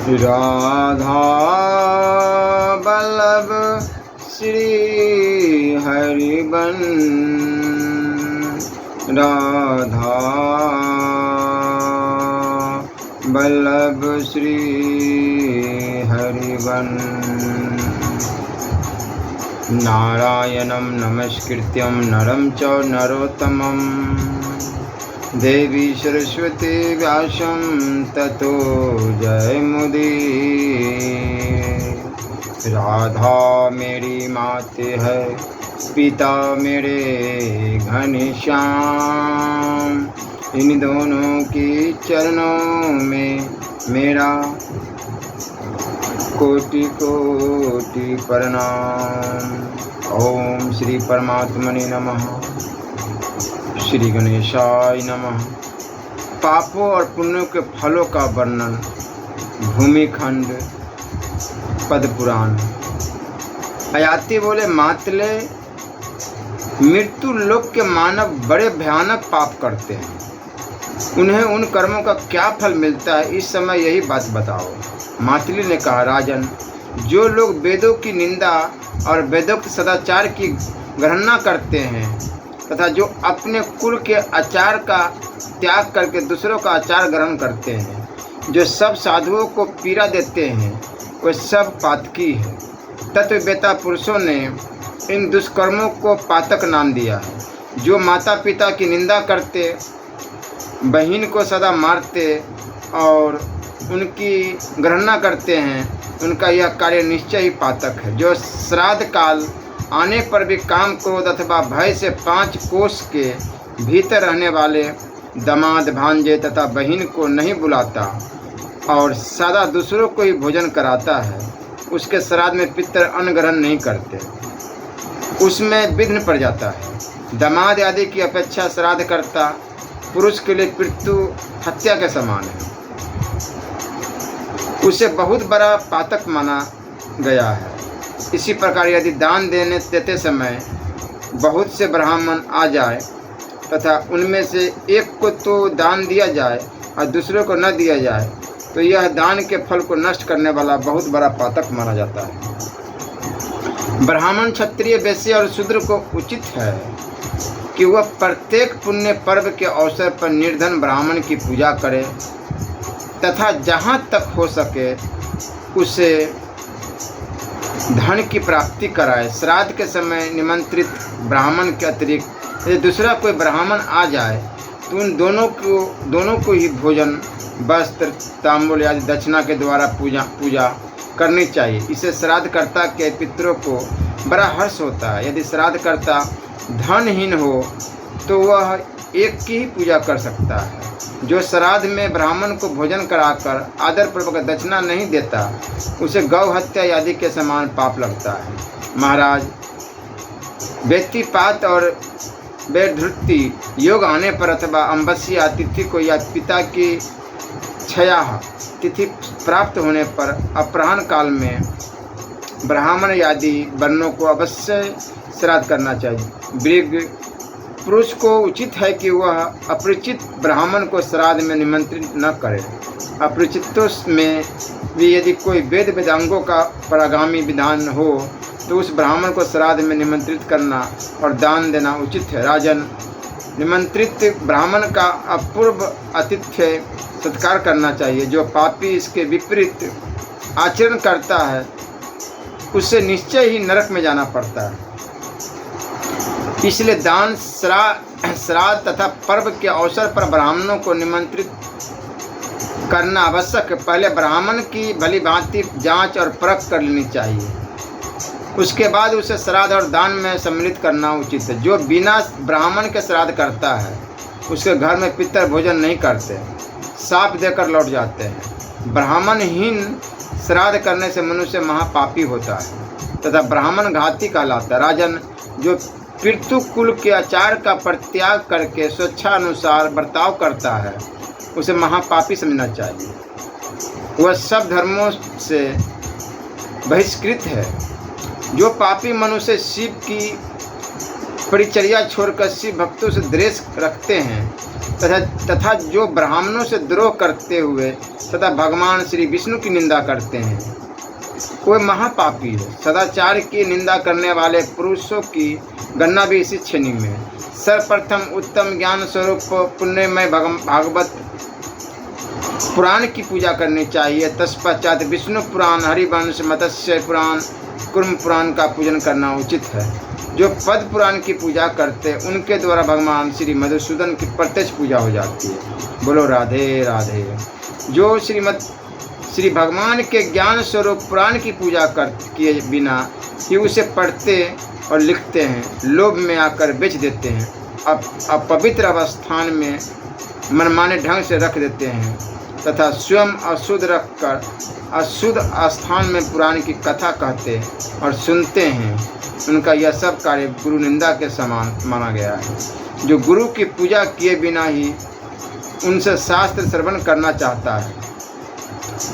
Radha Vallabh Shri everyone, Radha Vallabh Shri everyone. नारायणं नमस्कृत्यं नरं च नरोत्तमं देवी सरस्वती व्यासं ततो जयमुदीरये। राधा मेरी माते है, पिता मेरे घनश्याम, इन दोनों की चरणों में मेरा कोटि कोटि प्रणाम। ओम श्री परमात्मने नमः। श्री गणेशाय नमः। पापों और पुण्यों के फलों का वर्णन, भूमिखंड पद्म पुराण। अयाति बोले, मातले मृत्यु लोक के मानव बड़े भयानक पाप करते हैं, उन्हें उन कर्मों का क्या फल मिलता है, इस समय यही बात बताओ। मातली ने कहा, राजन, जो लोग वेदों की निंदा और वेदोक्त सदाचार की गणना करते हैं तथा जो अपने कुल के आचार का त्याग करके दूसरों का आचार ग्रहण करते हैं, जो सब साधुओं को पीड़ा देते हैं, वे सब पातकी है। तत्ववेता पुरुषों ने इन दुष्कर्मों को पातक नाम दिया है। जो माता पिता की निंदा करते, बहन को सदा मारते और उनकी गणना करते हैं, उनका यह कार्य निश्चय ही पातक है। जो श्राद्ध काल आने पर भी काम, क्रोध अथवा भय से 5 कोस के भीतर रहने वाले दामाद, भांजे तथा बहन को नहीं बुलाता और सदा दूसरों को ही भोजन कराता है, उसके श्राद्ध में पितर अन्न ग्रहण नहीं करते, उसमें विघ्न पड़ जाता है। दामाद आदि की अपेक्षा श्राद्ध करता पुरुष के लिए मृत्यु हत्या के समान है, उसे बहुत बड़ा पातक माना गया है। इसी प्रकार यदि दान देते समय बहुत से ब्राह्मण आ जाए तथा उनमें से एक को तो दान दिया जाए और दूसरों को न दिया जाए, तो यह दान के फल को नष्ट करने वाला बहुत बड़ा पातक माना जाता है। ब्राह्मण, क्षत्रिय, वैश्य और शूद्र को उचित है कि वह प्रत्येक पुण्य पर्व के अवसर पर निर्धन ब्राह्मण की पूजा करे तथा जहाँ तक हो सके उसे धन की प्राप्ति कराए। श्राद्ध के समय निमंत्रित ब्राह्मण के अतिरिक्त यदि दूसरा कोई ब्राह्मण आ जाए तो उन दोनों को ही भोजन, वस्त्र, तांबूल आदि दक्षिणा के द्वारा पूजा करनी चाहिए। इससे श्राद्धकर्ता के पितरों को बड़ा हर्ष होता है। यदि श्राद्धकर्ता धनहीन हो तो वह एक की ही पूजा कर सकता है। जो श्राद्ध में ब्राह्मण को भोजन कराकर आदरपूर्वक दक्षिणा नहीं देता, उसे गौ हत्या आदि के समान पाप लगता है। महाराज, व्यक्तिपात और वैधृति योग आने पर अथवा अमावस्या तिथि को या पिता की छया तिथि प्राप्त होने पर अपराह्न काल में ब्राह्मण आदि वर्णों को अवश्य श्राद्ध करना चाहिए। वृद्ध पुरुष को उचित है कि वह अपरिचित ब्राह्मण को श्राद्ध में निमंत्रित न करे। अपरिचितों में भी यदि कोई वेद वेदांगों का परागामी विधान हो तो उस ब्राह्मण को श्राद्ध में निमंत्रित करना और दान देना उचित है। राजन, निमंत्रित ब्राह्मण का अपूर्व आतिथ्य सत्कार करना चाहिए। जो पापी इसके विपरीत आचरण करता है उससे निश्चय ही नरक में जाना पड़ता है। इसलिए दान, श्राद्ध तथा पर्व के अवसर पर ब्राह्मणों को निमंत्रित करना आवश्यक है। पहले ब्राह्मण की भली भांति जांच और परख कर लेनी चाहिए, उसके बाद उसे श्राद्ध और दान में सम्मिलित करना उचित है। जो बिना ब्राह्मण के श्राद्ध करता है उसके घर में पितर भोजन नहीं करते, साप देकर लौट जाते हैं। ब्राह्मणहीन श्राद्ध करने से मनुष्य महापापी होता है तथा ब्राह्मण घाती कहलाता है। राजन, जो पितृ कुल के आचार का परित्याग करके स्वेच्छानुसार बर्ताव करता है उसे महापापी समझना चाहिए। वह सब धर्मों से बहिष्कृत है। जो पापी मनुष्य शिव की परिचर्या छोड़कर शिव भक्तों से द्वेष रखते हैं तथा जो ब्राह्मणों से द्रोह करते हुए तथा भगवान श्री विष्णु की निंदा करते हैं। कोई महापापी है। सदाचार की निंदा करने वाले पुरुषों की गणना भी इसी श्रेणी में है। सर्वप्रथम उत्तम ज्ञान स्वरूप पुण्यमय भागवत पुराण की पूजा करनी चाहिए। तत्पश्चात विष्णु पुराण, हरिवंश, मत्स्य पुराण, कुर्म पुराण का पूजन करना उचित है। जो पद्म पुराण की पूजा करते हैं उनके द्वारा भगवान श्री मधुसूदन की प्रत्यक्ष पूजा हो जाती है। बोलो राधे राधे। जो श्री भगवान के ज्ञान स्वरूप पुराण की पूजा किए बिना ही उसे पढ़ते और लिखते हैं, लोभ में आकर बेच देते हैं, अपवित्र अवस्थान में मनमाने ढंग से रख देते हैं तथा स्वयं अशुद्ध रखकर अशुद्ध स्थान में पुराण की कथा कहते और सुनते हैं, उनका यह सब कार्य गुरु निंदा के समान माना गया है। जो गुरु की पूजा किए बिना ही उनसे शास्त्र श्रवण करना चाहता है,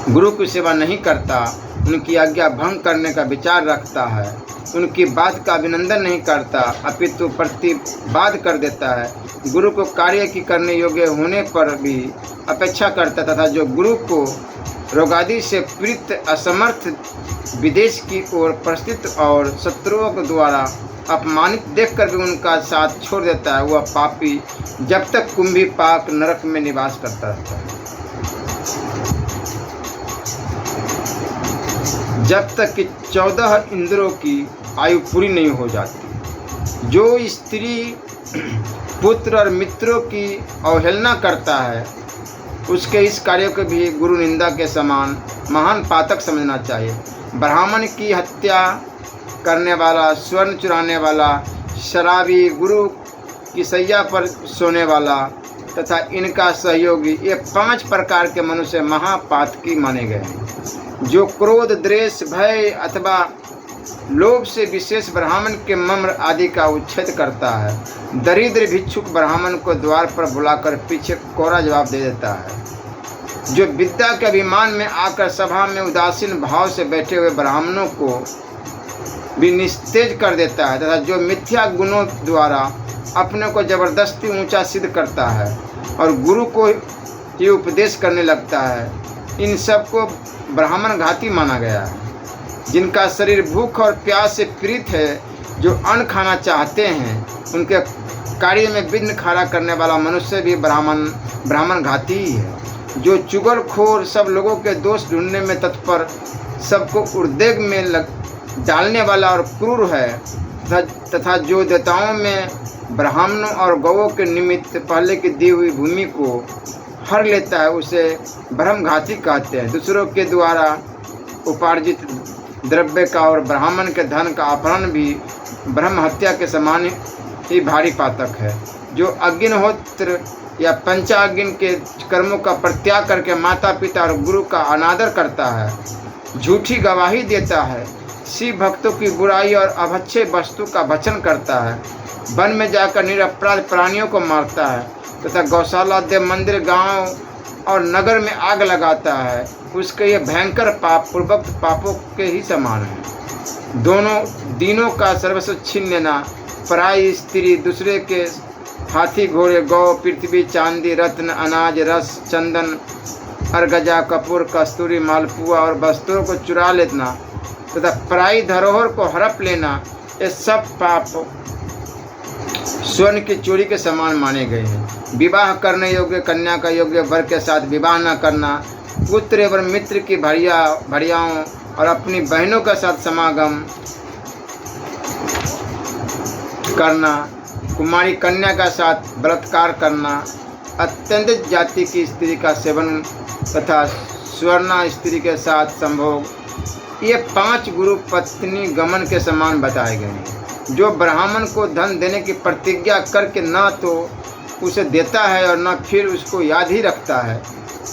गुरु की सेवा नहीं करता, उनकी आज्ञा भंग करने का विचार रखता है, उनकी बात का अभिनंदन नहीं करता अपितु प्रतिवाद कर देता है, गुरु को कार्य की करने योग्य होने पर भी अपेक्षा करता तथा जो गुरु को रोगादि से पीड़ित असमर्थ विदेश की ओर प्रस्थित और शत्रुओं के द्वारा अपमानित देखकर भी उनका साथ छोड़ देता है, वह पापी जब तक कुंभी पाक नरक में निवास करता रहता है। जब तक कि 14 इंद्रियों की आयु पूरी नहीं हो जाती। जो स्त्री पुत्र और मित्रों की अवहेलना करता है उसके इस कार्य को भी गुरु निंदा के समान महान पातक समझना चाहिए। ब्राह्मण की हत्या करने वाला, स्वर्ण चुराने वाला, शराबी, गुरु की सैया पर सोने वाला तथा इनका सहयोगी, ये 5 प्रकार के मनुष्य महापातकी माने गए हैं। जो क्रोध, द्वेष, भय अथवा लोभ से विशेष ब्राह्मण के मम्र आदि का उच्छेद करता है, दरिद्र भिक्षुक ब्राह्मण को द्वार पर बुलाकर पीछे कोरा जवाब दे देता है। जो विद्या के अभिमान में आकर सभा में उदासीन भाव से बैठे हुए ब्राह्मणों को भी निस्तेज कर देता है तथा जो मिथ्या गुणों द्वारा अपने को जबरदस्ती ऊंचा सिद्ध करता है और गुरु को ही उपदेश करने लगता है, इन सबको ब्राह्मण घाती माना गया है। जिनका शरीर भूख और प्यास से पीड़ित है, जो अन्न खाना चाहते हैं, उनके कार्य में विघ्न खड़ा करने वाला मनुष्य भी ब्राह्मण घाती ही है। जो चुगलखोर, सब लोगों के दोष ढूंढने में तत्पर, सबको उद्वेग में डालने वाला और क्रूर है तथा जो देवताओं में ब्राह्मणों और गौओं के निमित्त पहले की दी हुई भूमि को हर लेता है, उसे ब्रह्मघाती कहते हैं। दूसरों के द्वारा उपार्जित द्रव्य का और ब्राह्मण के धन का अपहरण भी ब्रह्म हत्या के समान ही भारी पातक है। जो अग्निहोत्र या पंचाग्नि के कर्मों का परित्याग करके माता पिता और गुरु का अनादर करता है, झूठी गवाही देता है, शिव भक्तों की बुराई और अभक्षय वस्तु का भक्षण करता है, वन में जाकर निरपराध प्राणियों को मारता है तथा गौशाला, देव मंदिर, गांव और नगर में आग लगाता है, उसके ये भयंकर पाप पूर्वोक्त पापों के ही समान है। दोनों दीनों का सर्वस्व छीन लेना, पराई स्त्री, दूसरे के हाथी, घोड़े, गौ, पृथ्वी, चांदी, रत्न, अनाज, रस, चंदन, अर्गजा, कपूर, कस्तूरी, मालपुआ और वस्त्रों को चुरा लेना तथा पराई धरोहर को हड़प लेना, ये सब पाप स्वर्ण की चोरी के समान माने गए हैं। विवाह करने योग्य कन्या का योग्य वर के साथ विवाह न करना, पुत्र एवं मित्र की भरियाओं और अपनी बहनों के साथ समागम करना, कुमारी कन्या का साथ बलात्कार करना, अत्यंत जाति की स्त्री का सेवन तथा स्वर्णा स्त्री के साथ संभोग, ये 5 गुरु पत्नी गमन के समान बताए गए हैं। जो ब्राह्मण को धन देने की प्रतिज्ञा करके न तो उसे देता है और न फिर उसको याद ही रखता है,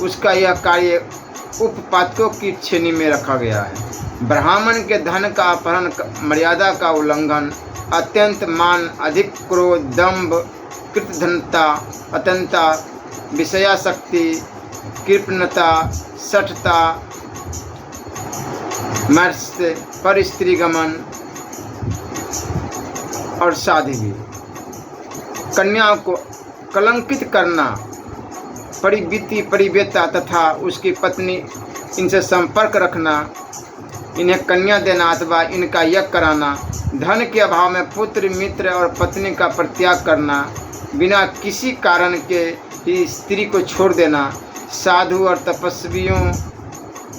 उसका यह कार्य उपपातकों की श्रेणी में रखा गया है। ब्राह्मण के धन का अपहरण, मर्यादा का उल्लंघन, अत्यंत मान, अधिक क्रोध, दंभ, कृतधनता, अत्यंता, विषयासक्ति, कृपणता, सठता, मत्स्य, पर स्त्री गमन और शादी भी, कन्याओं को कलंकित करना, परिबीती परिवेता तथा उसकी पत्नी इनसे संपर्क रखना, इन्हें कन्या देना अथवा इनका यज्ञ कराना, धन के अभाव में पुत्र मित्र और पत्नी का परित्याग करना, बिना किसी कारण के ही स्त्री को छोड़ देना, साधु और तपस्वियों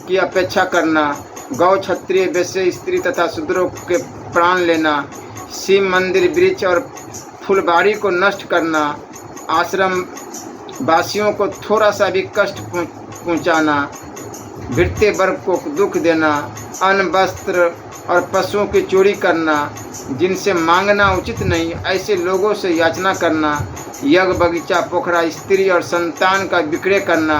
की अपेक्षा करना, गौ क्षत्रिय वैश्य स्त्री तथा शूद्रों के प्राण लेना, शिव मंदिर वृक्ष और फुलबाड़ी को नष्ट करना, आश्रम वासियों को थोड़ा सा भी कष्ट पहुंचाना, भिड़ते वर्ग को दुख देना, अन्न वस्त्र और पशुओं की चोरी करना, जिनसे मांगना उचित नहीं ऐसे लोगों से याचना करना, यज्ञ बगीचा पोखरा स्त्री और संतान का विक्रय करना,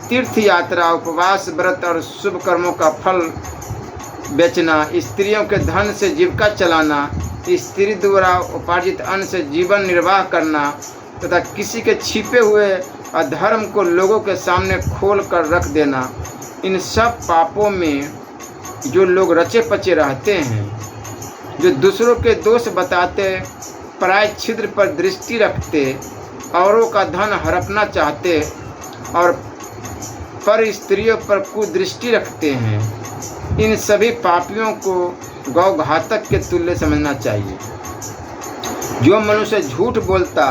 तीर्थ यात्रा उपवास व्रत और शुभ कर्मों का फल बेचना, स्त्रियों के धन से जीविका चलाना, स्त्री द्वारा उपार्जित अन्न से जीवन निर्वाह करना तथा किसी के छिपे हुए अधर्म को लोगों के सामने खोल कर रख देना। इन सब पापों में जो लोग रचे पचे रहते हैं, जो दूसरों के दोष बताते, पराय छिद्र पर दृष्टि रखते, औरों का धन हड़पना चाहते और पर स्त्रियों पर कुदृष्टि रखते हैं, इन सभी पापियों को गौ घातक के तुल्य समझना चाहिए। जो मनुष्य झूठ बोलता,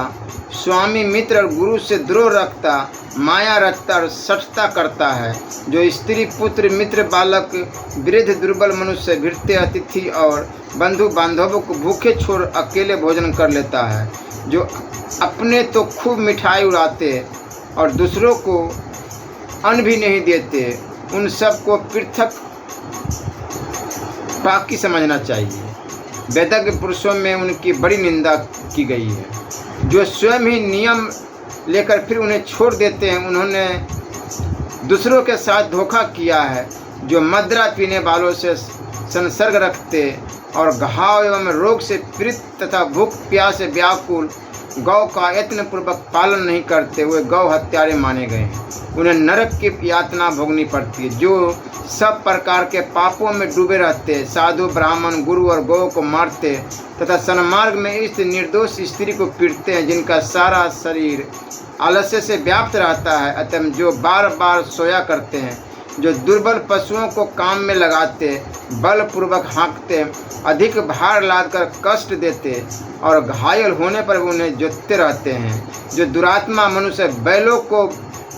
स्वामी मित्र और गुरु से द्रोह रखता, माया रखता और सठता करता है, जो स्त्री पुत्र मित्र बालक वृद्ध दुर्बल मनुष्य भिड़ते अतिथि और बंधु बांधवों को भूखे छोड़ अकेले भोजन कर लेता है, जो अपने तो खूब मिठाई उड़ाते और दूसरों को अन्न भी नहीं देते, उन सब को पृथक पाकी समझना चाहिए। वेदज्ञ पुरुषों में उनकी बड़ी निंदा की गई है। जो स्वयं ही नियम लेकर फिर उन्हें छोड़ देते हैं, उन्होंने दूसरों के साथ धोखा किया है। जो मदिरा पीने वालों से संसर्ग रखते और घाव एवं रोग से पीड़ित तथा भूख प्यास से व्याकुल गौ का यत्नपूर्वक पालन नहीं करते, वे गौ हत्यारे माने गए हैं। उन्हें नरक की यातना भोगनी पड़ती है। जो सब प्रकार के पापों में डूबे रहते, साधु ब्राह्मण गुरु और गौ को मारते तथा सन्मार्ग में स्थित निर्दोष स्त्री को पीटते हैं, जिनका सारा शरीर आलस्य से व्याप्त रहता है, अतः जो बार बार सोया करते हैं, जो दुर्बल पशुओं को काम में लगाते, बलपूर्वक हाँकते, अधिक भार लादकर कष्ट देते और घायल होने पर उन्हें जोतते रहते हैं, जो दुरात्मा मनुष्य बैलों को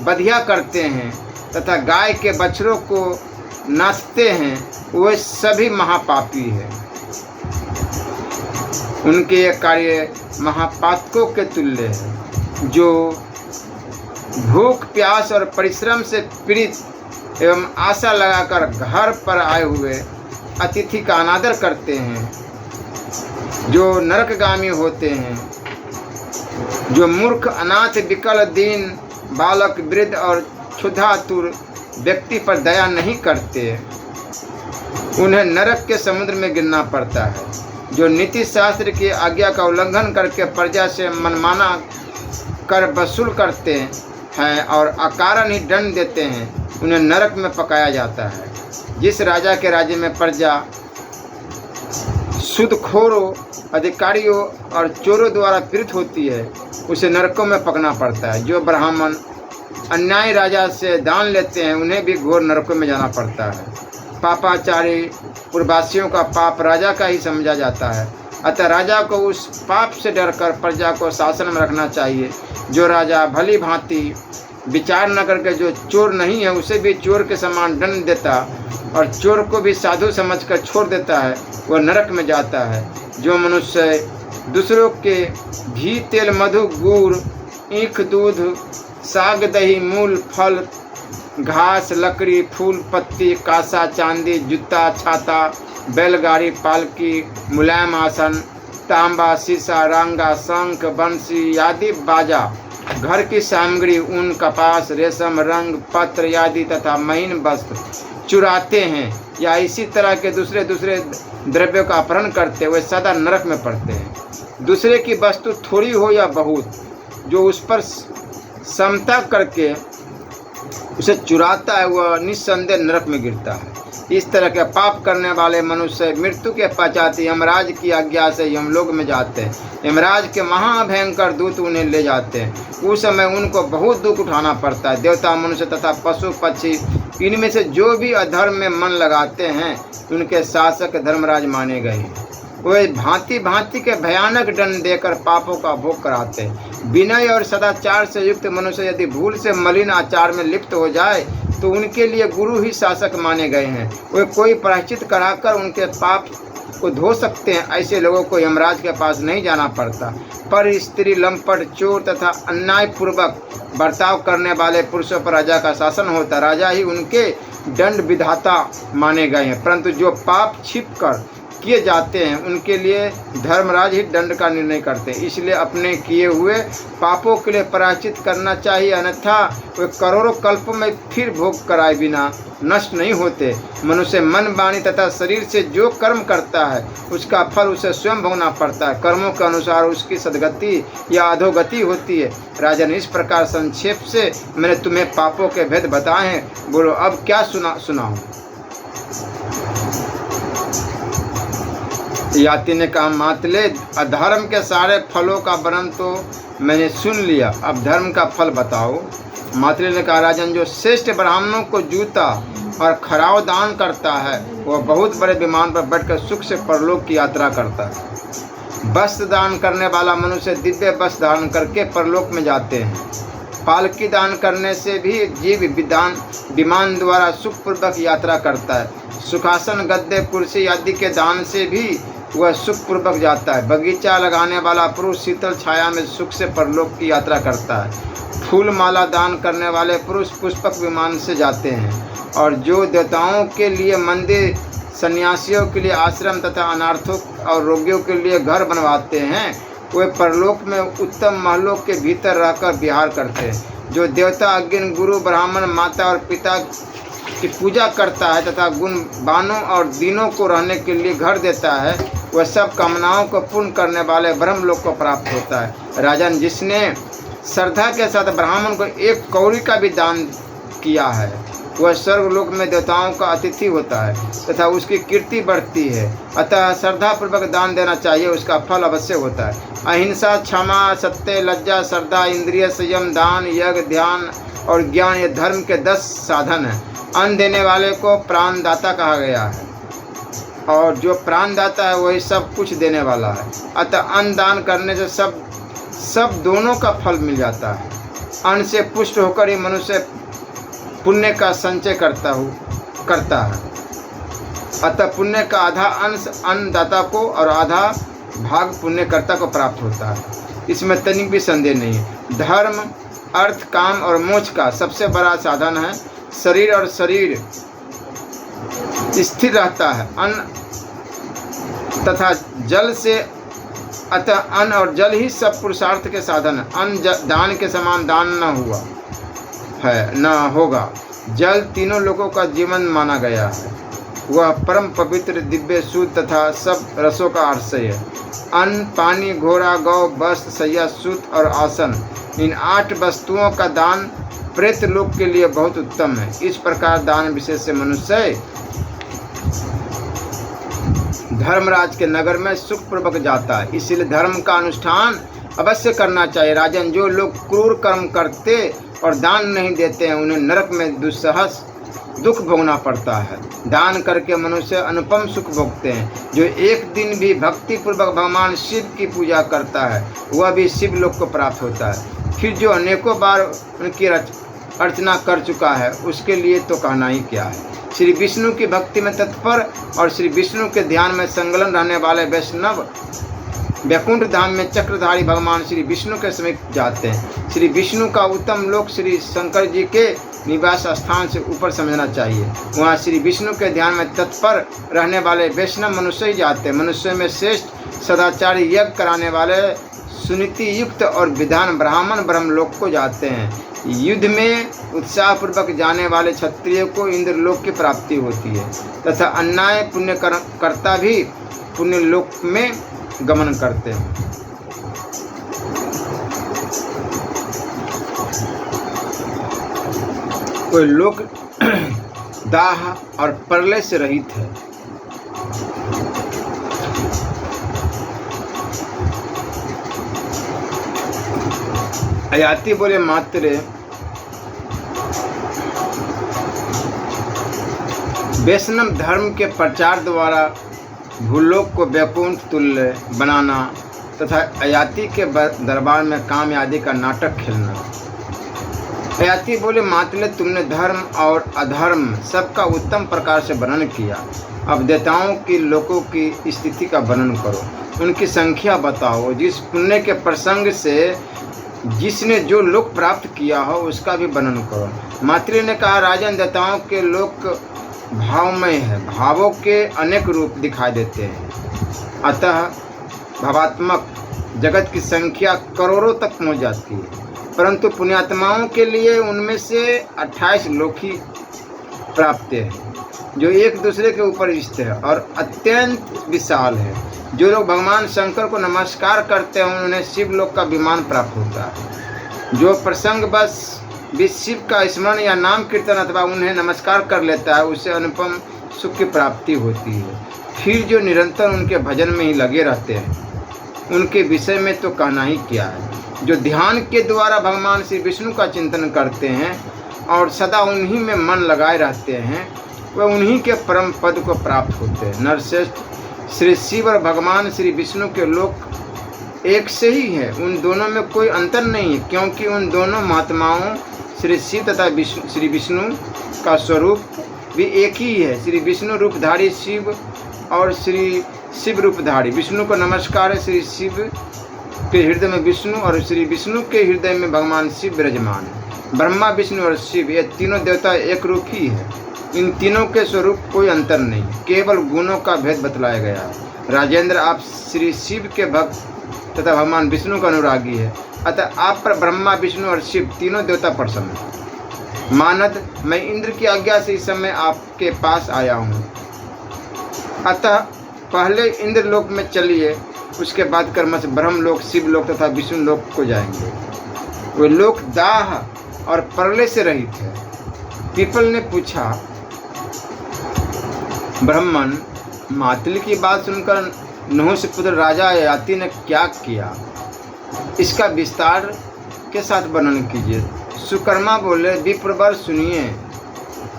बधिया करते हैं तथा गाय के बछड़ों को नाचते हैं, वे सभी महापापी हैं। उनके ये कार्य महापातकों के तुल्य है। जो भूख प्यास और परिश्रम से पीड़ित एवं आशा लगाकर घर पर आए हुए अतिथि का अनादर करते हैं, जो नरकगामी होते हैं। जो मूर्ख अनाथ विकल दीन बालक वृद्ध और क्षुधातुर व्यक्ति पर दया नहीं करते, उन्हें नरक के समुद्र में गिरना पड़ता है। जो नीति शास्त्र की आज्ञा का उल्लंघन करके प्रजा से मनमाना कर वसूल करते हैं और अकारण ही दंड देते हैं, उन्हें नरक में पकाया जाता है। जिस राजा के राज्य में प्रजा सूदखोरों अधिकारियों और चोरों द्वारा पीड़ित होती है, उसे नरकों में पकना पड़ता है। जो ब्राह्मण अन्याय राजा से दान लेते हैं, उन्हें भी घोर नरकों में जाना पड़ता है। पापाचारी पूर्ववासियों का पाप राजा का ही समझा जाता है, अतः राजा को उस पाप से डरकर प्रजा को शासन में रखना चाहिए। जो राजा भली भांति विचार न करके जो चोर नहीं है उसे भी चोर के समान दंड देता और चोर को भी साधु समझकर छोड़ देता है, वह नरक में जाता है। जो मनुष्य दूसरों के घी तेल मधु गुड़ ईख दूध साग दही मूल फल घास लकड़ी फूल पत्ती कासा चांदी जूता छाता बैलगाड़ी पालकी मुलायम आसन तांबा शीशा रांगा शंख बंसी आदि बाजा घर की सामग्री ऊन कपास रेशम रंग पत्र आदि तथा महीन वस्त्र चुराते हैं या इसी तरह के दूसरे द्रव्यों का अपहरण करते हुए सदा नरक में पड़ते हैं। दूसरे की वस्तु थोड़ी हो या बहुत, जो उस पर समता करके उसे चुराता है, वह निस्संदेह नरक में गिरता है। इस तरह के पाप करने वाले मनुष्य मृत्यु के पश्चात यमराज की आज्ञा से यमलोक में जाते हैं। यमराज के महाभयंकर दूत उन्हें ले जाते हैं। उस समय उनको बहुत दुख उठाना पड़ता है। देवता, मनुष्य तथा पशु पक्षी, इनमें से जो भी अधर्म में मन लगाते हैं उनके शासक धर्मराज माने गए हैं। वे भांति भांति के भयानक दंड देकर पापों का भोग कराते हैं। विनय और सदाचार से युक्त मनुष्य यदि भूल से मलिन आचार में लिप्त हो जाए तो उनके लिए गुरु ही शासक माने गए हैं। वे कोई प्रायश्चित कराकर उनके पाप को धो सकते हैं। ऐसे लोगों को यमराज के पास नहीं जाना पड़ता। पर स्त्री, लंपट, चोर तथा अन्यायपूर्वक बर्ताव करने वाले पुरुषों पर राजा का शासन होता। राजा ही उनके दंड विधाता माने गए हैं। परंतु जो पाप छिप कर किए जाते हैं उनके लिए धर्मराज ही दंड का निर्णय करते हैं। इसलिए अपने किए हुए पापों के लिए प्रायश्चित करना चाहिए, अन्यथा वे करोड़ों कल्पों में फिर भोग कराए बिना नष्ट नहीं होते। मनुष्य मन, वाणी तथा शरीर से जो कर्म करता है उसका फल उसे स्वयं भोगना पड़ता है। कर्मों के अनुसार उसकी सद्गति या अधोगति होती है। राजन, इस प्रकार संक्षेप से मैंने तुम्हें पापों के भेद बताए हैं। बोलो अब क्या सुनाऊं? याति ने कहा, मातले, अधर्म के सारे फलों का वर्णन तो मैंने सुन लिया, अब धर्म का फल बताओ। मातले ने कहा, राजन, जो श्रेष्ठ ब्राह्मणों को जूता और खराव दान करता है वह बहुत बड़े विमान पर बैठकर सुख से परलोक की यात्रा करता है। वस्त्र दान करने वाला मनुष्य दिव्य वस्त्र धारण करके परलोक में जाते हैं। पालकी दान करने से भी जीव विमान द्वारा सुखपूर्वक यात्रा करता है। सुखासन, गद्दे, कुर्सी आदि के दान से भी वह सुखपूर्वक जाता है। बगीचा लगाने वाला पुरुष शीतल छाया में सुख से परलोक की यात्रा करता है। फूल माला दान करने वाले पुरुष पुष्पक विमान से जाते हैं। और जो देवताओं के लिए मंदिर, सन्यासियों के लिए आश्रम तथा अनाथों और रोगियों के लिए घर बनवाते हैं वे परलोक में उत्तम महलों के भीतर रहकर विहार करते हैं। जो देवता, अग्नि, गुरु, ब्राह्मण, माता और पिता की पूजा करता है तथा गुणवानों और दीनों को रहने के लिए घर देता है वह सब कामनाओं को पूर्ण करने वाले ब्रह्मलोक को प्राप्त होता है। राजन, जिसने श्रद्धा के साथ ब्राह्मण को एक कौड़ी का भी दान किया है वह स्वर्गलोक में देवताओं का अतिथि होता है तथा उसकी कीर्ति बढ़ती है। अतः श्रद्धापूर्वक दान देना चाहिए, उसका फल अवश्य होता है। अहिंसा, क्षमा, सत्य, लज्जा, श्रद्धा, इंद्रिय संयम, दान, यज्ञ, ध्यान और ज्ञान ये धर्म के 10 साधन हैं। अन्न देने वाले को प्राणदाता कहा गया है और जो प्राणदाता है वही सब कुछ देने वाला है। अतः अन्न दान करने से सब दोनों का फल मिल जाता है। अन्न से पुष्ट होकर ही मनुष्य पुण्य का संचय करता है। अतः पुण्य का आधा अंश अन्नदाता को और आधा भाग पुण्यकर्ता को प्राप्त होता है। इसमें तनिक भी संदेह नहीं है। धर्म, अर्थ, काम और मोक्ष का सबसे बड़ा साधन है शरीर, और शरीर स्थिर रहता है अन्न तथा जल से। अतः अन्न और जल ही सब पुरुषार्थ के साधन है। अन्न दान के समान दान न होगा। जल तीनों लोगों का जीवन माना गया है। वह परम पवित्र, दिव्य, शुद्ध तथा सब रसों का आश्रय है। अन्न, पानी, घोड़ा, गौ, वस्त्र, शैया, सूत और आसन, इन 8 वस्तुओं का दान प्रेत लोक के लिए बहुत उत्तम है। इस प्रकार दान विशेष से मनुष्य धर्मराज के नगर में सुखपूर्वक जाता है। इसलिए धर्म का अनुष्ठान अवश्य करना चाहिए। राजन, जो लोग क्रूर कर्म करते और दान नहीं देते हैं उन्हें नरक में दुस्सहस दुख भोगना पड़ता है। दान करके मनुष्य अनुपम सुख भोगते हैं। जो एक दिन भी भक्ति पूर्वक भगवान शिव की पूजा करता है वह भी शिव लोक को प्राप्त होता है। फिर जो अनेकों बार उनकी अर्चना कर चुका है उसके लिए तो कहना ही क्या है। श्री विष्णु की भक्ति में तत्पर और श्री विष्णु के ध्यान में संलग्न रहने वाले वैष्णव वैकुंठ धाम में चक्रधारी भगवान श्री विष्णु के समीप जाते हैं। श्री विष्णु का उत्तम लोक श्री शंकर जी के निवास स्थान से ऊपर समझना चाहिए। वहाँ श्री विष्णु के ध्यान में तत्पर रहने वाले वैष्णव मनुष्य ही जाते हैं। मनुष्य में श्रेष्ठ सदाचारी यज्ञ कराने वाले सुनीति युक्त और विधान ब्राह्मण ब्रह्मलोक को जाते हैं। युद्ध में उत्साहपूर्वक जाने वाले क्षत्रिय को इंद्रलोक की प्राप्ति होती है तथा अन्याय पुण्य कर्ता भी पुण्यलोक में गमन करते हैं। कोई लोक दाह और प्रलय से रहित है। अयाति बोले मात्र वैष्णव धर्म के प्रचार द्वारा भूलोक को वैकुंठ तुल्य बनाना तथा अयाति के दरबार में काम आदि का नाटक खेलना। अयाति बोले मातले तुमने धर्म और अधर्म सबका उत्तम प्रकार से वर्णन किया। अब देवताओं की लोकों की स्थिति का वर्णन करो, उनकी संख्या बताओ, जिस पुण्य के प्रसंग से जिसने जो लोक प्राप्त किया हो उसका भी वर्णन करो। मातृ ने कहा, राजन देवताओं के लोक भावमय है, भावों के अनेक रूप दिखाई देते हैं, अतः भावात्मक जगत की संख्या करोड़ों तक पहुंच जाती है, परंतु पुण्यात्माओं के लिए उनमें से 28 लोक ही प्राप्त है, जो एक दूसरे के ऊपर स्थित है और अत्यंत विशाल है। जो लोग भगवान शंकर को नमस्कार करते हैं उन्हें शिवलोक का विमान प्राप्त होता है। जो प्रसंग बस शिव का स्मरण या नाम कीर्तन अथवा उन्हें नमस्कार कर लेता है उसे अनुपम सुख की प्राप्ति होती है। फिर जो निरंतर उनके भजन में ही लगे रहते हैं उनके विषय में तो कहना ही क्या है। जो ध्यान के द्वारा भगवान श्री विष्णु का चिंतन करते हैं और सदा उन्हीं में मन लगाए रहते हैं वह उन्हीं के परम पद को प्राप्त होते हैं। नरश्रेष्ठ श्री शिव और भगवान श्री विष्णु के लोक एक से ही है, उन दोनों में कोई अंतर नहीं है, क्योंकि उन दोनों महात्माओं श्री शिव तथा श्री विष्णु का स्वरूप भी एक ही है। श्री विष्णु रूपधारी शिव और श्री शिव रूपधारी विष्णु को नमस्कार है। श्री शिव के हृदय में विष्णु और श्री विष्णु के हृदय में भगवान शिव विराजमान है। ब्रह्मा विष्णु और शिव ये तीनों देवता एक रूप ही है, इन तीनों के स्वरूप कोई अंतर नहीं, केवल गुणों का भेद बतलाया गया है। राजेंद्र आप श्री शिव के भक्त तथा भगवान विष्णु का अनुरागी है, अतः आप पर ब्रह्मा विष्णु और शिव तीनों देवता प्रसन्न हैं। मानद मैं इंद्र की आज्ञा से इस समय आपके पास आया हूँ, अतः पहले इंद्र लोक में चलिए, उसके बाद कर्म से ब्रह्मलोक, शिवलोक तथा विष्णु लोक को जाएंगे। वे लोक दाह और प्रलय से रहित है। पीपल ने पूछा, ब्राह्मण मातली की बात सुनकर नूह से पुत्र राजा अयाति ने क्या किया, इसका विस्तार के साथ वर्णन कीजिए। सुकर्मा बोले, विप्रवर सुनिए।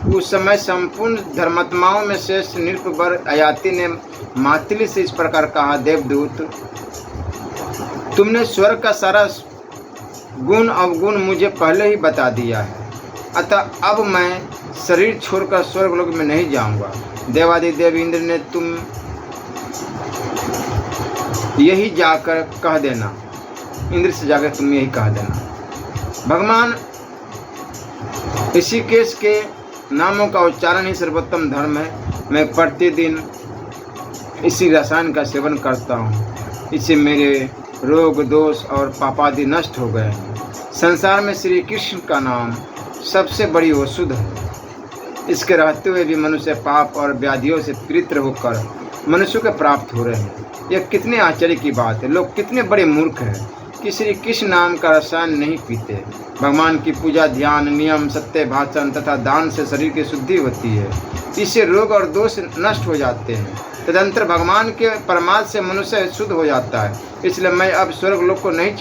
उस समय संपूर्ण धर्मात्माओं में श्रेष्ठ नृपवर अयाति ने मातली से इस प्रकार कहा, देवदूत तुमने स्वर्ग का सारा गुण अवगुण मुझे पहले ही बता दिया है, अतः अब मैं शरीर छोड़कर स्वर्गलोक में नहीं जाऊंगा। देवादिदेव इंद्र ने तुम यही जाकर कह देना, इंद्र से जाकर तुम यही कह देना। भगवान ऋषिकेश के नामों का उच्चारण ही सर्वोत्तम धर्म है। मैं प्रतिदिन इसी रसायन का सेवन करता हूँ, इससे मेरे रोग दोष और पापादि नष्ट हो गए हैं। संसार में श्री कृष्ण का नाम सबसे बड़ी औषध है। इसके रहते हुए भी मनुष्य पाप और व्याधियों से पीड़ित होकर मनुष्य को प्राप्त हो रहे हैं। यह कितने आश्चर्य की बात है। लोग कितने बड़े मूर्ख हैं कि श्री कृष्ण नाम का रसायन नहीं पीते। भगवान की पूजा, ध्यान, नियम, सत्य भाषण तथा दान से शरीर की शुद्धि होती है, इससे रोग और दोष नष्ट हो जाते हैं। तदंतर भगवान के परमार्थ से मनुष्य शुद्ध हो जाता है। इसलिए मैं अब स्वर्गलोक को नहीं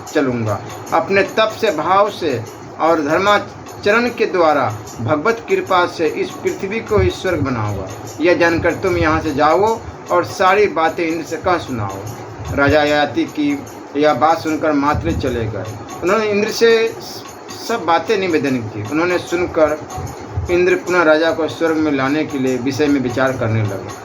चलूँगा। अपने तप से, भाव से और धर्माचरण के द्वारा भगवत कृपा से इस पृथ्वी को ही स्वर्ग बनाऊंगा। यह जानकर तुम यहाँ से जाओ और सारी बातें इंद्र से कह सुनाओ। राजा अयाति की यह बात सुनकर मातृ चले गए। उन्होंने इंद्र से सब बातें निवेदन की। उन्होंने सुनकर इंद्र पुनः राजा को स्वर्ग में लाने के लिए विषय में विचार करने लगे।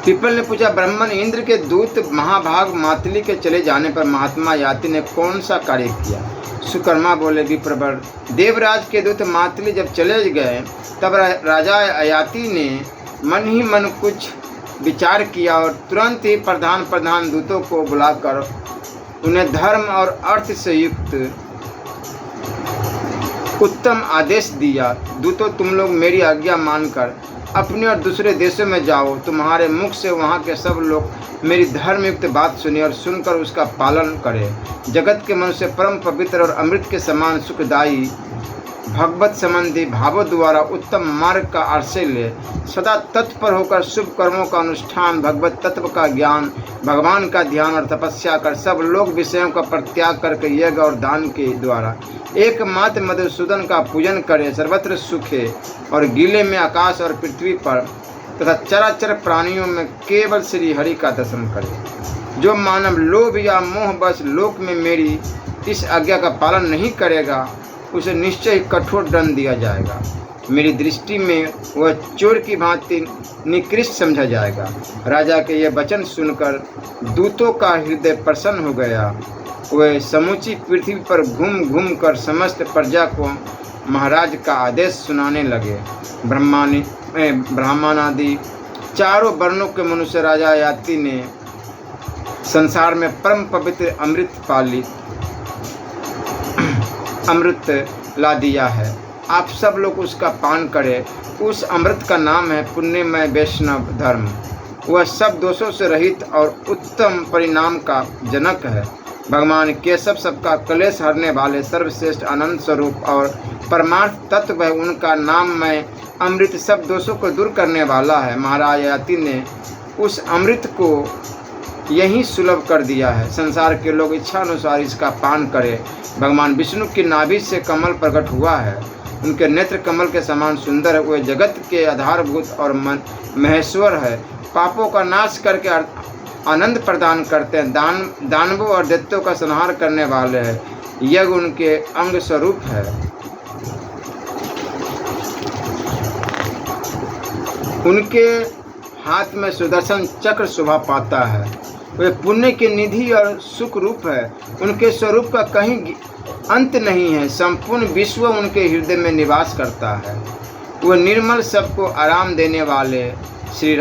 पीपल ने पूछा, ब्राह्मण इंद्र के दूत महाभाग मातली के चले जाने पर महात्मा अयाति ने कौन सा कार्य किया? सुकर्मा बोले, विप्रवर देवराज के दूत मातली जब चले गए तब राजा अयाति ने मन ही मन कुछ विचार किया और तुरंत ही प्रधान दूतों को बुलाकर उन्हें धर्म और अर्थ से युक्त उत्तम आदेश दिया। दूतों, तुम लोग मेरी आज्ञा मानकर अपने और दूसरे देशों में जाओ। तुम्हारे मुख से वहाँ के सब लोग मेरी धर्मयुक्त बात सुने और सुनकर उसका पालन करें। जगत के मनुष्य परम पवित्र और अमृत के समान सुखदायी भगवत संबंधी भावों द्वारा उत्तम मार्ग का आश्रय ले, सदा तत्पर होकर शुभ कर्मों का अनुष्ठान, भगवत तत्व का ज्ञान, भगवान का ध्यान और तपस्या कर सब लोग विषयों का परित्याग करके यज्ञ और दान के द्वारा एकमात्र मधुसूदन का पूजन करे, सर्वत्र सुखे और गीले में आकाश और पृथ्वी पर तथा चराचर प्राणियों में केवल श्री हरि का दर्शन करे। जो मानव लोभ या मोह बस लोक में मेरी इस आज्ञा का पालन नहीं करेगा, उसे निश्चय ही कठोर दंड दिया जाएगा। मेरी दृष्टि में वह चोर की भांति निकृष्ट समझा जाएगा। राजा के ये वचन सुनकर दूतों का हृदय प्रसन्न हो गया। वे समूची पृथ्वी पर घूम घूम कर समस्त प्रजा को महाराज का आदेश सुनाने लगे। ब्राह्मण आदि चारों वर्णों के मनुष्य राजा याति ने संसार में परम पवित्र अमृत ला दिया है। आप सब लोग उसका पान करें। उस अमृत का नाम है पुण्यमय वैष्णव धर्म। वह सब दोषों से रहित और उत्तम परिणाम का जनक है। भगवान केशव सबका क्लेश हरने वाले सर्वश्रेष्ठ आनंद स्वरूप और परमार्थ तत्व है। उनका नाम में अमृत सब दोषों को दूर करने वाला है। महाराज याति ने उस अमृत को यही सुलभ कर दिया है। संसार के लोग इच्छा अनुसार इसका पान करें। भगवान विष्णु की नाभि से कमल प्रकट हुआ है। उनके नेत्र कमल के समान सुंदर है। वे जगत के आधारभूत और महेश्वर है। पापों का नाश करके आनंद प्रदान करते हैं। दानवों और दैत्यों का संहार करने वाले हैं। यज्ञ उनके अंग स्वरूप है। उनके हाथ में सुदर्शन चक्र शोभा पाता है। वे पुण्य की निधि और सुख रूप है। उनके स्वरूप का कहीं अंत नहीं है। संपूर्ण विश्व उनके हृदय में निवास करता है। वह निर्मल सबको आराम देने वाले श्री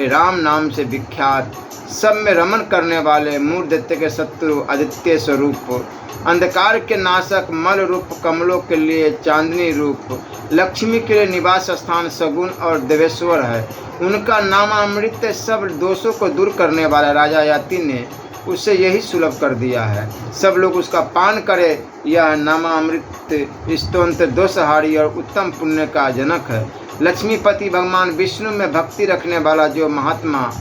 राम नाम से विख्यात, सब में रमन करने वाले, मूढ़ दैत्य के शत्रु, आदित्य स्वरूप, अंधकार के नाशक, मल रूप, कमलों के लिए चांदनी रूप, लक्ष्मी के लिए निवास स्थान सगुण और देवेश्वर है। उनका नामामृत सब दोषों को दूर करने वाला राजा याति ने उसे यही सुलभ कर दिया है। सब लोग उसका पान करें। यह नामामृत स्तोत्र दोषहारी और उत्तम पुण्य का जनक है। लक्ष्मीपति भगवान विष्णु में भक्ति रखने वाला जो महात्मा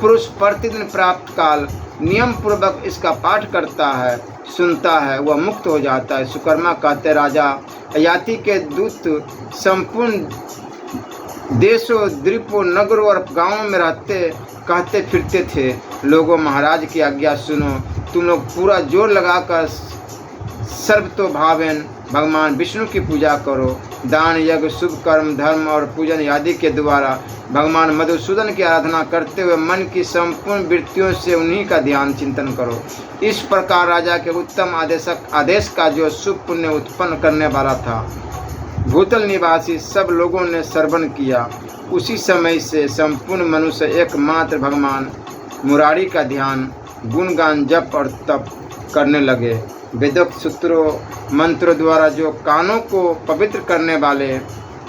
पुरुष प्रतिदिन प्राप्त काल नियम पूर्वक इसका पाठ करता है, सुनता है, वह मुक्त हो जाता है। सुकर्मा कहते राजा याति के दूत संपूर्ण देशों, द्वीपों, नगरों और गांवों में कहते फिरते थे, लोगों महाराज की आज्ञा सुनो। तुम लोग पूरा जोर लगाकर सर्वतोभावेन भगवान विष्णु की पूजा करो। दान, यज्ञ, शुभ कर्म, धर्म और पूजन आदि के द्वारा भगवान मधुसूदन की आराधना करते हुए मन की संपूर्ण वृत्तियों से उन्हीं का ध्यान चिंतन करो। इस प्रकार राजा के उत्तम आदेश का जो शुभ पुण्य उत्पन्न करने वाला था, भूतल निवासी सब लोगों ने श्रवण किया। उसी समय से संपूर्ण मनुष्य एकमात्र भगवान मुरारी का ध्यान, गुणगान, जप और तप करने लगे। वेदोक्त सूत्रों मंत्रों द्वारा जो कानों को पवित्र करने वाले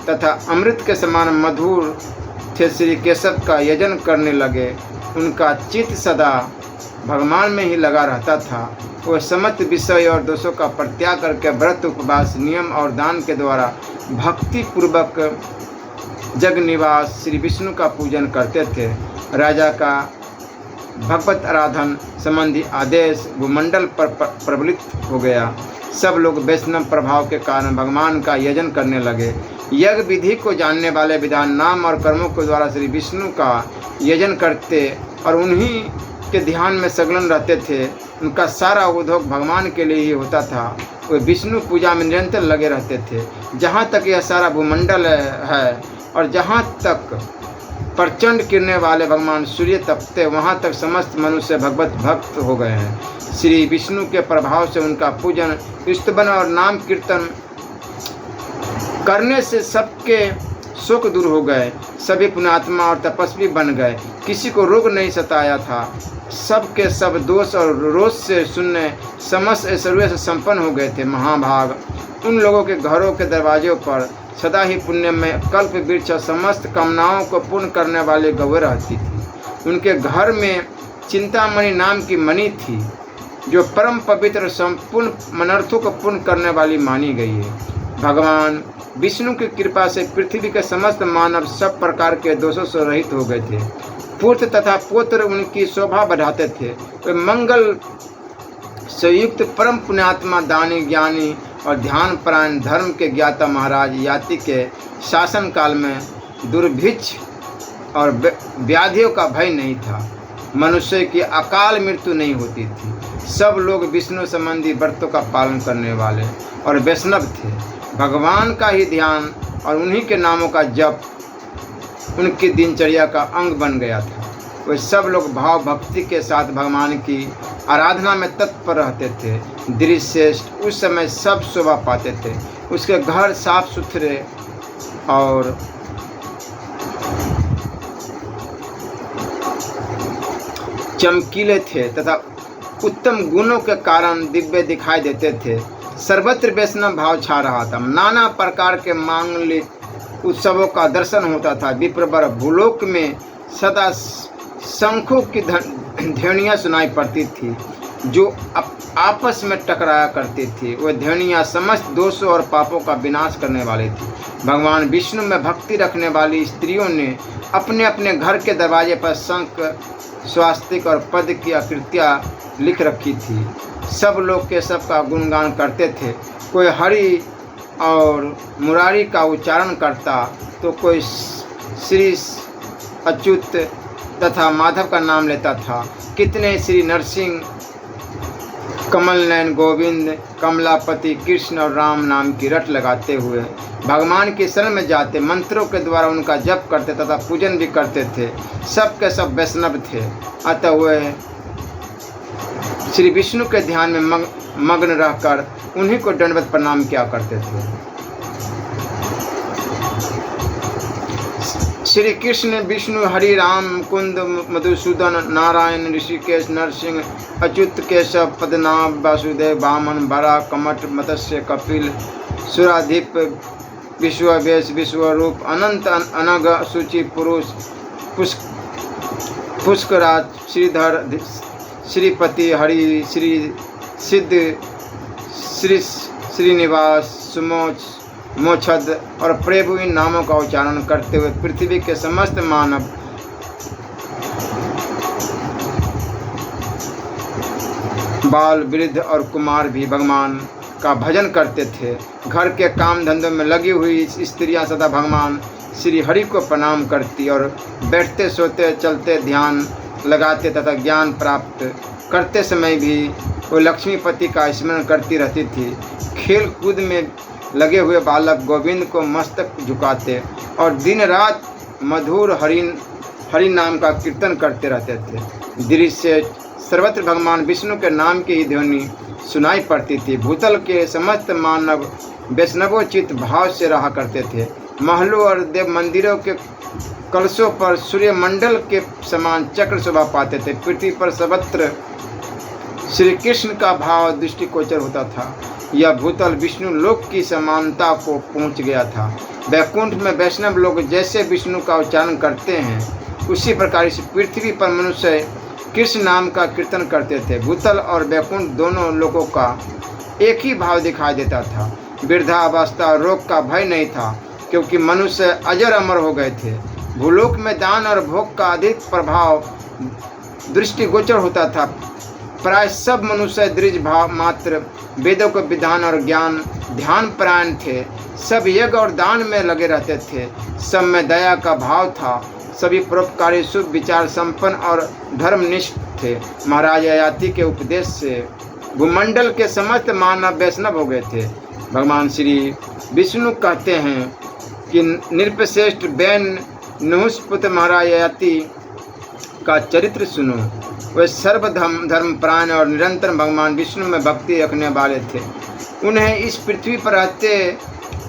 तथा अमृत के समान मधुर थे, श्री केशव का यजन करने लगे। उनका चित्त सदा भगवान में ही लगा रहता था। वह समस्त विषय और दोषों का परित्याग करके व्रत, उपवास, नियम और दान के द्वारा भक्ति पूर्वक जग निवास श्री विष्णु का पूजन करते थे। राजा का भगवत आराधन संबंधी आदेश भूमंडल पर प्रबलित हो गया। सब लोग वैष्णव प्रभाव के कारण भगवान का यजन करने लगे। यज्ञ विधि को जानने वाले विधान, नाम और कर्मों के द्वारा श्री विष्णु का यजन करते और उन्हीं के ध्यान में संलग्न रहते थे। उनका सारा उद्योग भगवान के लिए ही होता था। वे विष्णु पूजा में निरंतर लगे रहते थे। जहाँ तक यह सारा भूमंडल है और जहाँ तक प्रचंड किरणें वाले भगवान सूर्य तपते, वहाँ तक समस्त मनुष्य भगवत भक्त हो गए हैं। श्री विष्णु के प्रभाव से उनका पूजन, स्तुवन और नाम कीर्तन करने से सबके शोक दूर हो गए। सभी पुण्यात्मा और तपस्वी बन गए। किसी को रोग नहीं सताया था। सब के सब दोष और रोष से शून्य, समस्त ऐश्वर्य से संपन्न हो गए थे। महाभाग उन लोगों के घरों के दरवाजों पर सदा ही पुण्य में कल्प वृक्ष समस्त कामनाओं को पूर्ण करने वाली गौ रहती थी। उनके घर में चिंतामणि नाम की मणि थी, जो परम पवित्र संपूर्ण मनर्थों को पूर्ण करने वाली मानी गई है। भगवान विष्णु की कृपा से पृथ्वी के समस्त मानव सब प्रकार के दोषों से रहित हो गए थे। पुत्र तथा पुत्र उनकी शोभा बढ़ाते थे। वे मंगल से युक्त परम पुण्यात्मा, दानी, ज्ञानी और ध्यान परायण धर्म के ज्ञाता महाराज याति के शासन काल में दुर्भिक्ष और व्याधियों का भय नहीं था। मनुष्य की अकाल मृत्यु नहीं होती थी। सब लोग विष्णु संबंधी व्रतों का पालन करने वाले और वैष्णव थे। भगवान का ही ध्यान और उन्हीं के नामों का जप उनकी दिनचर्या का अंग बन गया था। वे सब लोग भाव भक्ति के साथ भगवान की आराधना में तत्पर रहते थे। दृश्यश्रेष्ठ उस समय सब शोभा पाते थे। उसके घर साफ सुथरे और चमकीले थे तथा उत्तम गुणों के कारण दिव्य दिखाई देते थे। सर्वत्र वैष्णव भाव छा रहा था। नाना प्रकार के मांगलिक उत्सवों का दर्शन होता था। विप्रवर भूलोक में सदा शंखों की ध्वनियाँ सुनाई पड़ती थी जो आपस में टकराया करती थी। वह ध्वनियाँ समस्त दोषों और पापों का विनाश करने वाली थी। भगवान विष्णु में भक्ति रखने वाली स्त्रियों ने अपने अपने घर के दरवाजे पर शंख, स्वास्तिक और पद की आकृतियाँ लिख रखी थी। सब लोग केशव का गुणगान करते थे। कोई हरि और मुरारी का उच्चारण करता तो कोई श्री अच्युत तथा माधव का नाम लेता था। कितने श्री नरसिंह, कमल नयन गोविंद, कमलापति, कृष्ण और राम नाम की रट लगाते हुए भगवान की शरण में जाते, मंत्रों के द्वारा उनका जप करते तथा पूजन भी करते थे। सब के सब वैष्णव थे। अतः वे श्री विष्णु के ध्यान में मग्न रहकर उन्हीं को दंडवत प्रणाम किया करते थे। श्री कृष्ण, विष्णु, हरि, राम, कुंद, मधुसूदन, नारायण, ऋषिकेश, नरसिंह, अच्युत, केशव, पद्मनाभ, वासुदेव, वामन, बरा, कमट, मत्स्य, कपिल, सुराधिप, विश्ववेश, विश्वरूप, अनंत, अनग, सूचि, पुरुष, पुष्कराज, श्रीधर, श्रीपति, हरि, श्री सिद्ध, श्रीनिवास, सुमोच, मोक्षद और प्रभु इन नामों का उच्चारण करते हुए पृथ्वी के समस्त मानव बाल, वृद्ध और कुमार भी भगवान का भजन करते थे। घर के काम धंधों में लगी हुई स्त्रियां सदा भगवान श्री हरि को प्रणाम करती और बैठते, सोते, चलते ध्यान लगाते तथा ज्ञान प्राप्त करते समय भी वो लक्ष्मीपति का स्मरण करती रहती थी। खेल कूद में लगे हुए बालक गोविंद को मस्तक झुकाते और दिन रात मधुर हरि नाम का कीर्तन करते रहते थे। दृश्य सर्वत्र भगवान विष्णु के नाम की ही ध्वनि सुनाई पड़ती थी। भूतल के समस्त मानव वैष्णवोचित भाव से रहा करते थे। महलों और देव मंदिरों के कलशों पर सूर्यमंडल के समान चक्र शोभा पाते थे। पृथ्वी पर सर्वत्र श्री कृष्ण का भाव दृष्टिगोचर होता था। यह भूतल विष्णु लोक की समानता को पहुंच गया था। वैकुंठ में वैष्णव लोग जैसे विष्णु का उच्चारण करते हैं उसी प्रकार इस पृथ्वी पर मनुष्य कृष्ण नाम का कीर्तन करते थे। भूतल और वैकुंठ दोनों लोगों का एक ही भाव दिखाई देता था। वृद्धावस्था रोग का भय नहीं था क्योंकि मनुष्य अजर अमर हो गए थे। भूलोक में दान और भोग का अधिक प्रभाव दृष्टिगोचर होता था। प्राय सब मनुष्य दृढ़ भाव मात्र वेदों के विधान और ज्ञान ध्यान परायण थे। सब यज्ञ और दान में लगे रहते थे। सब में दया का भाव था। सभी परोपकारी, शुभ विचार संपन्न और धर्मनिष्ठ थे। महाराज ययाति के उपदेश से भूमंडल के समस्त मानव वैष्णव हो गए थे। भगवान श्री विष्णु कहते हैं कि नृपश्रेष्ठ बैन नहुषपुत्र महाराज ययाति का चरित्र सुनो। वे धर्मपरायण और निरंतर भगवान विष्णु में भक्ति रखने वाले थे। उन्हें इस पृथ्वी पर रहते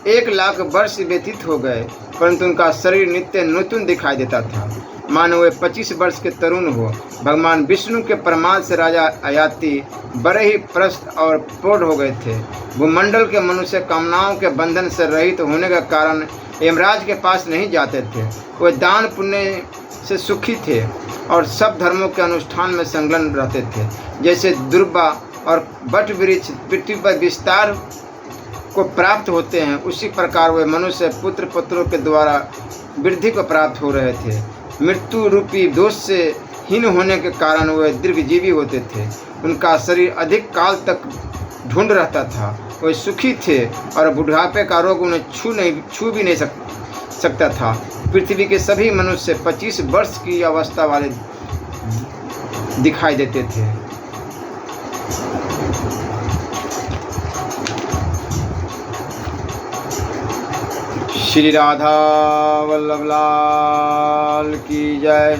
1 लाख वर्ष व्यतीत हो गए, परंतु उनका शरीर नित्य नूतन दिखाई देता था, मानो वे 25 वर्ष के तरुण हो। भगवान विष्णु के प्रमाद से राजा ययाति बड़े ही प्रसन्न और प्रौढ़ हो गए थे। भूमंडल के मनुष्य कामनाओं के बंधन से रहित होने के कारण यमराज के पास नहीं जाते थे। वे दान पुण्य से सुखी थे और सब धर्मों के अनुष्ठान में संलग्न रहते थे। जैसे दुर्वा और बट वृक्ष पृथ्वी पर विस्तार को प्राप्त होते हैं, उसी प्रकार वे मनुष्य पुत्र पुत्रों के द्वारा वृद्धि को प्राप्त हो रहे थे। मृत्यु रूपी दोष से हीन होने के कारण वे दीर्घजीवी होते थे। उनका शरीर अधिक काल तक ढूंढ रहता था। वे सुखी थे और बुढ़ापे का रोग उन्हें छू भी नहीं सकता था। पृथ्वी के सभी मनुष्य 25 वर्ष की अवस्था वाले दिखाई देते थे। श्री राधा वल्लभ लाल की जय।